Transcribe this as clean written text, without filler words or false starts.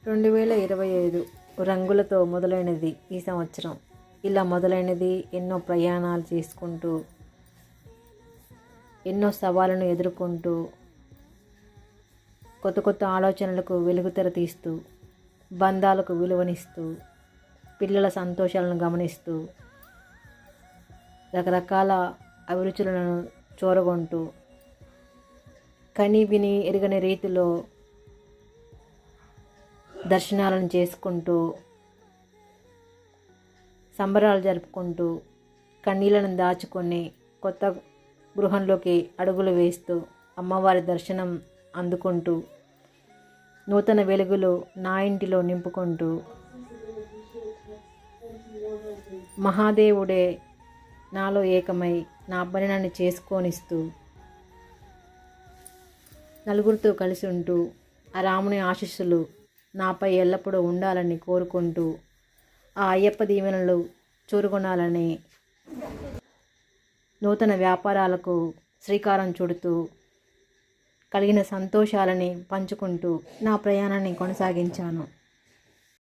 2025 రంగులతో మొదలైనది ఈ సంవత్సరం. ఇలా మొదలైనది ఎన్నో ప్రయాణాలు చేసుకుంటూ, ఎన్నో సవాళ్ళను ఎదుర్కొంటూ, కొత్త కొత్త ఆలోచనలకు వెలుగుతెర తీస్తూ, బంధాలకు విలువనిస్తూ, పిల్లల సంతోషాలను గమనిస్తూ, రకరకాల అభిరుచులను చూరగొంటూ, కని విని ఎరుగని రీతిలో దర్శనాలను చేసుకుంటూ, సంబరాలు జరుపుకుంటూ, కన్నీళ్లను దాచుకొని కొత్త గృహంలోకి అడుగులు వేస్తూ, అమ్మవారి దర్శనం అందుకుంటూ, నూతన వెలుగులు నా ఇంటిలో నింపుకుంటూ, మహాదేవుడే నాలో ఏకమై నా పని నన్ను చేసుకోనిస్తూ, నలుగురితో కలిసి ఉంటూ, ఆ రాముని ఆశీస్సులు నాపై ఎల్లప్పుడూ ఉండాలని కోరుకుంటూ, ఆ అయ్యప్ప దీవెనలు చూరుకొనాలని, నూతన వ్యాపారాలకు శ్రీకారం చుడుతూ, కలిగిన సంతోషాలని పంచుకుంటూ నా ప్రయాణాన్ని కొనసాగించాను.